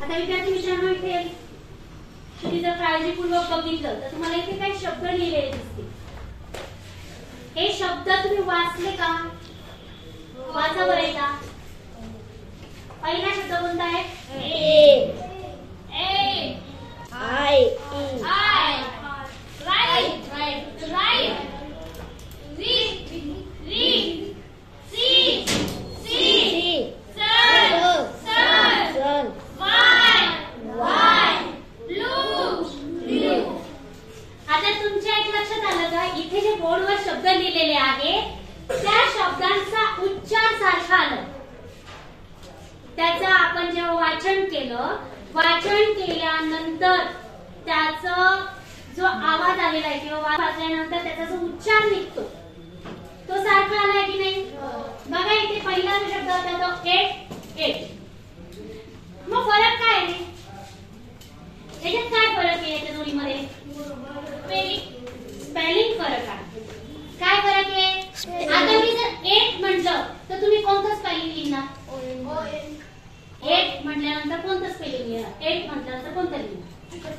आता विद्यार्थी मित्रांनो, इथे तुम्ही जर काळजीपूर्वक बघितलं तर तुम्हाला इथे काही शब्द लिहिलेले दिसतील. हे शब्द तुम्ही वाचले का? वाचा बरं एकदा. पहिला शब्द कोणता आहे? A. A. I. I. Right. Right. Right. Read. Read. See. See. Sun. Sun. Why. Why. Blue. Blue. आता तुमच्या एक लक्षात आलं का? इथे जे बोर्डवर शब्द लिहिलेले आहे त्या शब्दांचा उच्चार सारखा आला. त्याचं आपण जेव्हा वाचन केलं, वाचन केल्यानंतर त्याचा जो आवाज आलेला आहे किंवा वाचल्यानंतर त्याचा जो उच्चार निघतो तो सारखा आलाय की नाही? बघा इथे पहिला जो शब्द होता तो एट. एट. मग फरक काय आहे? याच्यात काय फरक आहे याच्या दोन्हीमध्ये? स्पेलिंग फरक आहे. काय फरक आहे? आता मी जर एट म्हटलं तर तुम्ही कोणतं स्पेलिंग लिहिणार? एट म्हटल्यानंतर कोणतं स्पेलिंग लिहिणार? एट म्हटल्यानंतर कोणतं लिहिणार?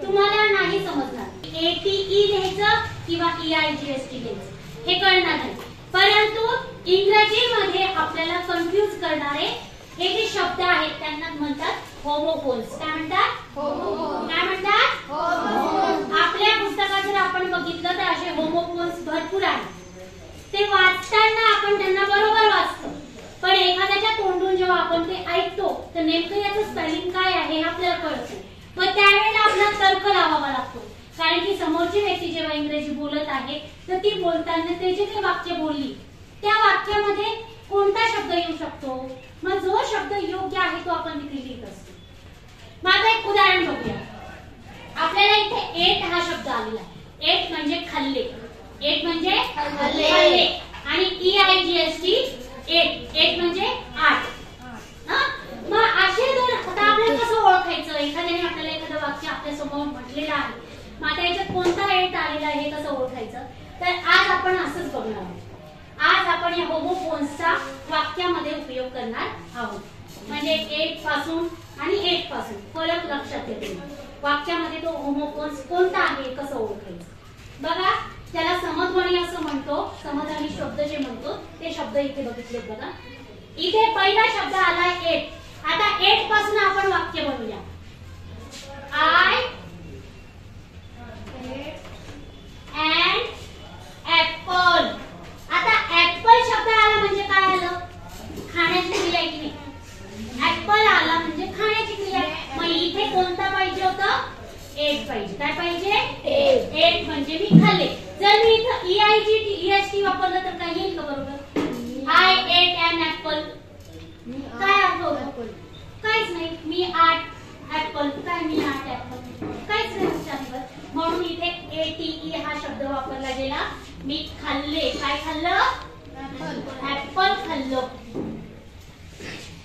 तुम्हाला नाही समजणार. ATE लिहायचं किंवा EIGST लिहायचं हे कळणार नाही. परंतु इंग्रजीमध्ये आपल्याला कन्फ्यूज करणारे हे जे शब्द आहेत त्यांना म्हणतात होमोफोन्स. काय म्हणतात? काय म्हणतात? आपल्या पुस्तकात जर आपण बघितलं तर असे होमोफोन्स भरपूर आहेत. ते वाचताना आपण त्यांना बरोबर वाचतो, पण एखाद्याच्या तोंडून जेव्हा आपण ते ऐकतो तर नेमकं याचं स्पेलिंग काय आहे हे आपल्याला कळत नाही. मग त्यावेळेला आपल्याला तर्क लावावा लागतो, कारण की समोरची व्यक्ती जेव्हा इंग्रजी बोलत आहे तर ती बोलताना ते जे काही वाक्य बोलली त्या वाक्यामध्ये कोणता शब्द येऊ शकतो. मग जो शब्द योग्य आहे तो आपण तिथे लिहित असतो. मग आता एक उदाहरण बघूया. आपल्याला इथे एट हा शब्द आलेला आहे. एट म्हणजे खाल्ले. एट म्हणजे खाल्ले. आणि EIGST एट. एट म्हणजे 8. मग असे दोन. आता आपल्याला कसं ओळखायचं? एखाद्याने आपल्याला एखादं वाक्य आपल्या समोर म्हटलेलं आहे, मग आता याच्यात कोणता एट आलेला आहे हे कसं ओळखायचं? तर आज आपण असंच बघणार आहोत. आज आपण या होमोफोन्सचा वाक्यामध्ये उपयोग करणार आहोत. म्हणजे एट पासून आणि एट पासून फरक लक्षात येतो. वाक्यामध्ये तो होमोफोन्स कोणता आहे कसं ओळखायचं? बघा, त्याला समध्वनी असं म्हणतो. समध्वनी शब्द जे म्हणतो ते शब्द इथे बघितले बघा. इथे पहिला शब्द आला एट. आता एट पासून आपण वाक्य बनवूया. I end apple. आता ऍपल शब्द आला म्हणजे काय आलं? खाण्याची क्रिया आहे की नाही? ऍपल आला म्हणजे खाण्याची क्रिया. मग इथे कोणता पाहिजे होतं? एट पाहिजे. काय पाहिजे? एट म्हणजे मी खाल्ले. जर मी इथं EIGST वापरलं तर काय येईल का बरोबर? I ate an apple. काय अर्थ होतो? काहीच नाही. मी 8 ऍपल. काय मी 8 ऍपल? काहीच नाही. म्हणून इथे ATE हा शब्द वापरला गेला. मी खाल्ले. काय खाल्लं? ऍपल खाल्लं.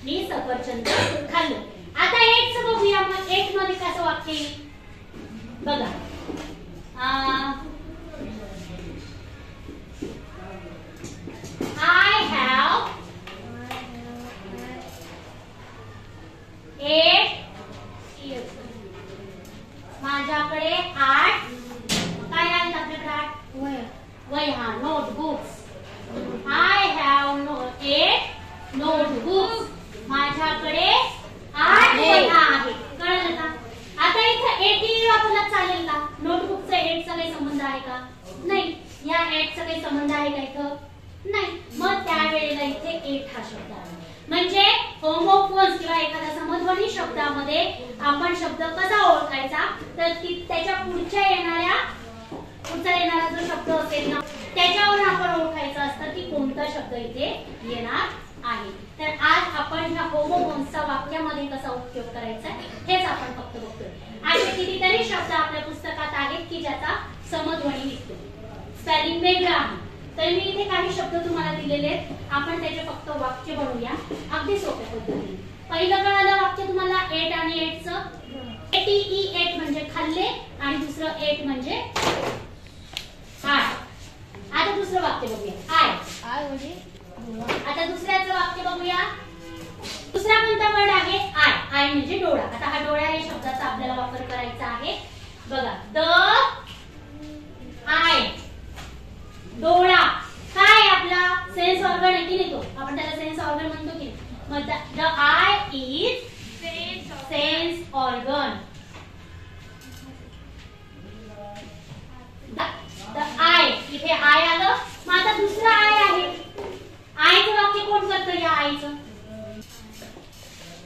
मी सफरचंद खाल्लं. आता एटचं बघूया. मग एट मध्ये कसं वाक्य येईल बघा. I have 8 ears. माझ्याकडे 8 काय आहे? आपल्याकडे 8 वह्या, नोटबुक्स. I have 8 notebooks. माझ्याकडे 8 वह्या आहेत. कळलं का? आता इथे ATE वापरला चालेल का? नोटबुकचा 8 चा काही संबंध आहे का? नाही. या 8 चा काही संबंध आहे का इथं? नाही. मग त्यावेळेला इथे 8 हा शब्द आहे. म्हणजे होमोफोन्स किंवा एखाद्या समध्वनी शब्दामध्ये आपण शब्द कसा ओळखायचा? तर त्याच्या पुढचा येणारा जो शब्द असेल ना त्याच्यावर आपण ओळखायचं असतं की कोणता शब्द इथे येणार आहे. तर आज आपण ह्या होमोफोन्सचा वाक्यामध्ये कसा उपयोग करायचा हेच आपण फक्त बघतोय. असे कितीतरी शब्द आपल्या पुस्तकात आहेत की ज्याचा समध्वनी निघतो, स्पेलिंग वेगळं आहे. तर मी इथे काही शब्द तुम्हाला दिलेले आहेत. आपण त्याचे फक्त वाक्य बनवूया अगदी सोप्या पद्धतीने. पहिलं कळालं वाक्य तुम्हाला एट आणि एटचं. ATE एट म्हणजे खाल्ले आणि दुसरं एट म्हणजे आय. आता दुसरं वाक्य बघूया. आय म्हणजे आता दुसऱ्याचं वाक्य बघूया. दुसरा कोणता वर्ड आहे? I. I is sense organ. The eye, इथे आय आलं. मग आता दुसरं आय आहे. आयचं वाक्य कोण करतं या आईचं?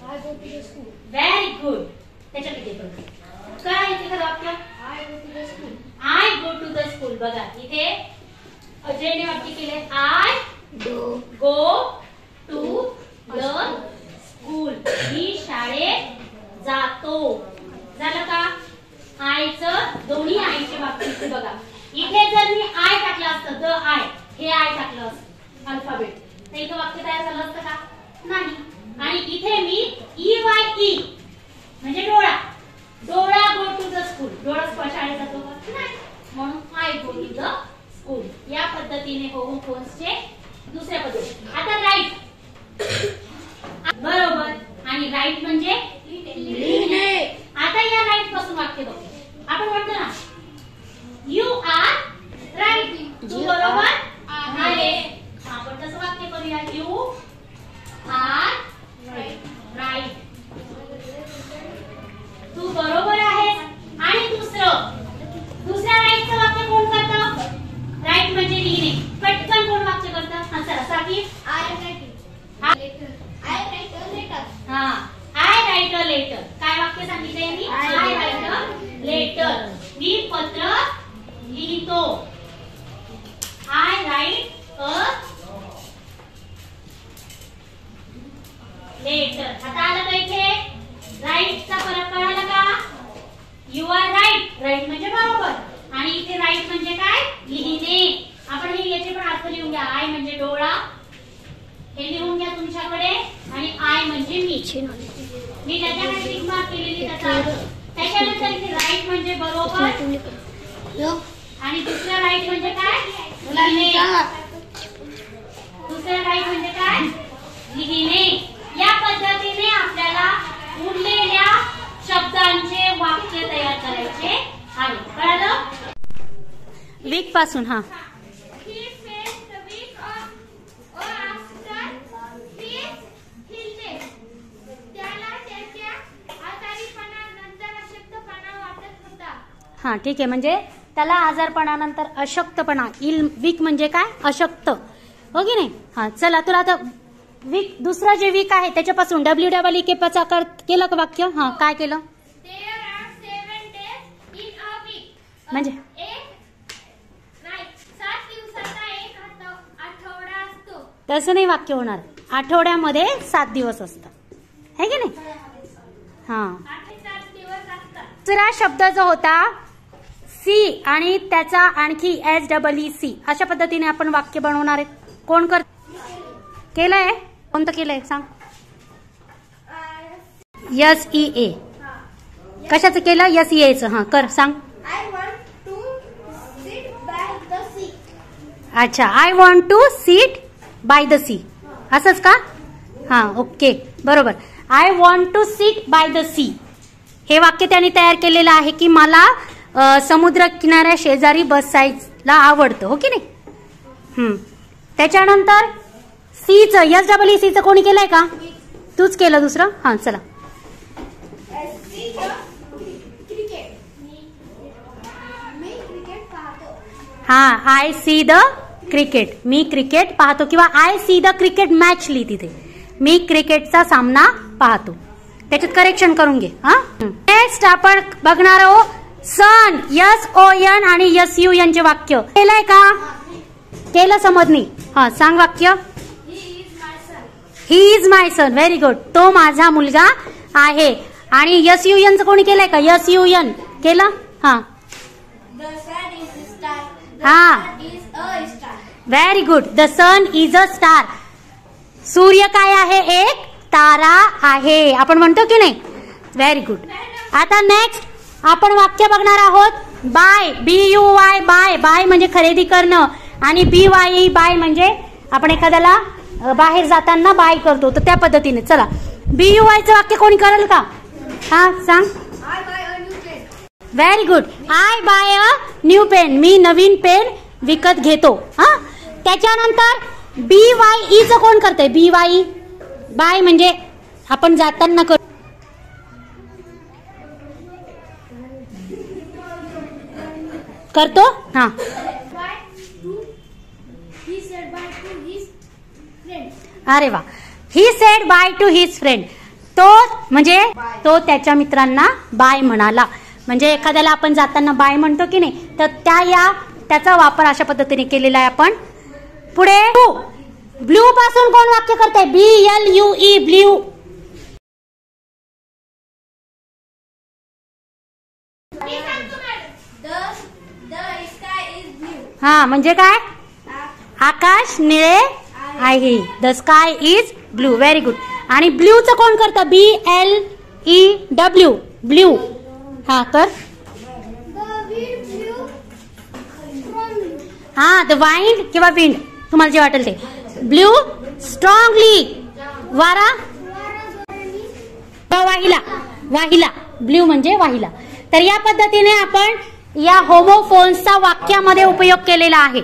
I go to the school. Very good. त्याच्यात किती पण काय इथे खरं वाक्य? I go to the school. I go to the school. बघा इथे अजयने वाक्य केले I go to the school. मी शाळेत जातो. झालं का? आयचं दोन्ही आयचे वाक्य इथे बघा. इथे जर मी आय टाकलं असतं, द आय, हे आय टाकलं असतं अल्फाबेट, तर इथं वाक्य तयार झालं असतं का? नाही. आणि इथे मी ई वाय ई म्हणजे डोळा, डोळा गो टू द स्कूल. डोळा शाळेत जातो का? नाही. म्हणून I go to the school. या पद्धतीने होऊन फोन्सचे दुसऱ्या पद्धती. आता राईट, बरोबर. आणि राईट म्हणजे लिहिणे. आता या राईट पासून वाक्य बघू. आपण म्हणतो ना यू आर राईट. तू बरोबर आहे. आपण कसं वाक्य करूया? You R right. तू बरोबर आहेस. आणि दुसऱ्या राईटचं वाक्य कोण करतं? राईट म्हणजे लिहिणे. पटकन कोण वाक्य करतं? हा चला साकी. I write a letter. हा, आय राईट अ लेटर. काय वाक्य सांगितलंय मी? I write a letter. मी पत्र लिहितो. I write a letter. आता आलं का इथे? राईटचा फरक कळाला का? You R right. राईट म्हणजे बरोबर. आणि इथे राईट म्हणजे काय? लिहिणे. आपण हे याचे पण अर्थ लिहून घ्या. आय म्हणजे डोळा, हे लिहून घ्या तुमच्याकडे. आणि आय म्हणजे मी त्याच्याकडे टिक मार्क केलेली त्याचा अर्थ. त्याच्यानंतर इथे राईट म्हणजे बरोबर आणि दुसरा राईट म्हणजे काय? लिहिणे. दुसरा राईट म्हणजे काय? लिहिणे. या पद्धतीने आपल्याला उरलेल्या शब्दांचे वाक्य तयार करायचे आहे. कळलं? वीक पासून. हा, हा ठीक आहे. म्हणजे त्याला आजारपणानंतर अशक्तपणा. इल वीक म्हणजे काय? अशक्त. हो की नाही? हा चला, तुला आता वीक दुसरा जे वीक आहे त्याच्यापासून WEEK केलं का वाक्य? हा काय केलं? म्हणजे 7 आठवडा असतो. तसं नाही वाक्य होणार. आठवड्यामध्ये 7 दिवस असतात. है की नाही? हा. 7 दिवस असतात. दुसरा शब्द जो होता सी आणि त्याचा आणखी SEEC अशा पद्धतीने आपण वाक्य बनवणार आहेत. कोण केलंय? कोणतं केलंय सांग? SEA. कशाचं केलं? SEAचं. हा कर सांग. I want to sit by the sea. अच्छा, I want to seat by the sea. असंच का? हा ओके बरोबर. I want to seat by the sea हे वाक्य त्यांनी तयार केलेलं आहे की मला समुद्र किनाऱ्या शेजारी बसायला आवडतं. हो की नाही? त्याच्यानंतर सीचं SEECचं कोणी केलंय का? तूच केलं दुसरं. हा चला. हा, I see the cricket. Me cricket पाहतो किंवा I see the cricket match लिही तिथे. मी क्रिकेटचा सामना पाहतो. त्याच्यात करेक्शन करून घे. हा नेक्स्ट आपण बघणार आहोत सन. SON आणि SUN चे वाक्य. केलंय का? केलं समजनी. हा सांग वाक्य. He is my son. Very good. तो माझा मुलगा आहे. आणि SUN चं कोणी केलंय का? SUN केलं. हा हा very good. The sun is a star. सूर्य काय आहे? एक तारा आहे. आपण म्हणतो की नाही? Very good. आता नेक्स्ट आपण वाक्य बघणार आहोत बाय. BUY bye. बाय म्हणजे खरेदी करणं आणि BYE बाय म्हणजे आपण एखाद्याला बाहेर जाताना बाय करतो तर त्या पद्धतीने. चला BUY चं वाक्य कोणी करेल का? हा सांग. Very good. I buy a new pen. मी नवीन पेन विकत घेतो. हा त्याच्यानंतर BYE चं कोण करतंय? BYE बाय म्हणजे आपण जाताना करतो हा. He said bye to his friend. अरे वा. He said by two his friend. तो म्हणजे तो त्याच्या मित्रांना बाय म्हणाला. म्हणजे एखाद्याला आपण जाताना बाय म्हणतो की नाही, तर त्याचा वापर अशा पद्धतीने केलेला आहे आपण. पुढे ब्ल्यू पासून कोण वाक्य करते? BLUE blue. The sky is blue. हा म्हणजे काय? आकाश निळे आहे. The sky is blue. Very good. आणि ब्ल्यूचं कोण करतं? BLEW blue. हा तर The wind blew strongly. हा द वाइंड किंवा विंड तुम्हाला जे वाटेल ते. Blue strongly. वारा वाहिला. वाहिला. ब्ल्यू म्हणजे वाहिला. तर या पद्धतीने आपण या होमोफोन्सचा वाक्यामध्ये उपयोग केलेला आहे.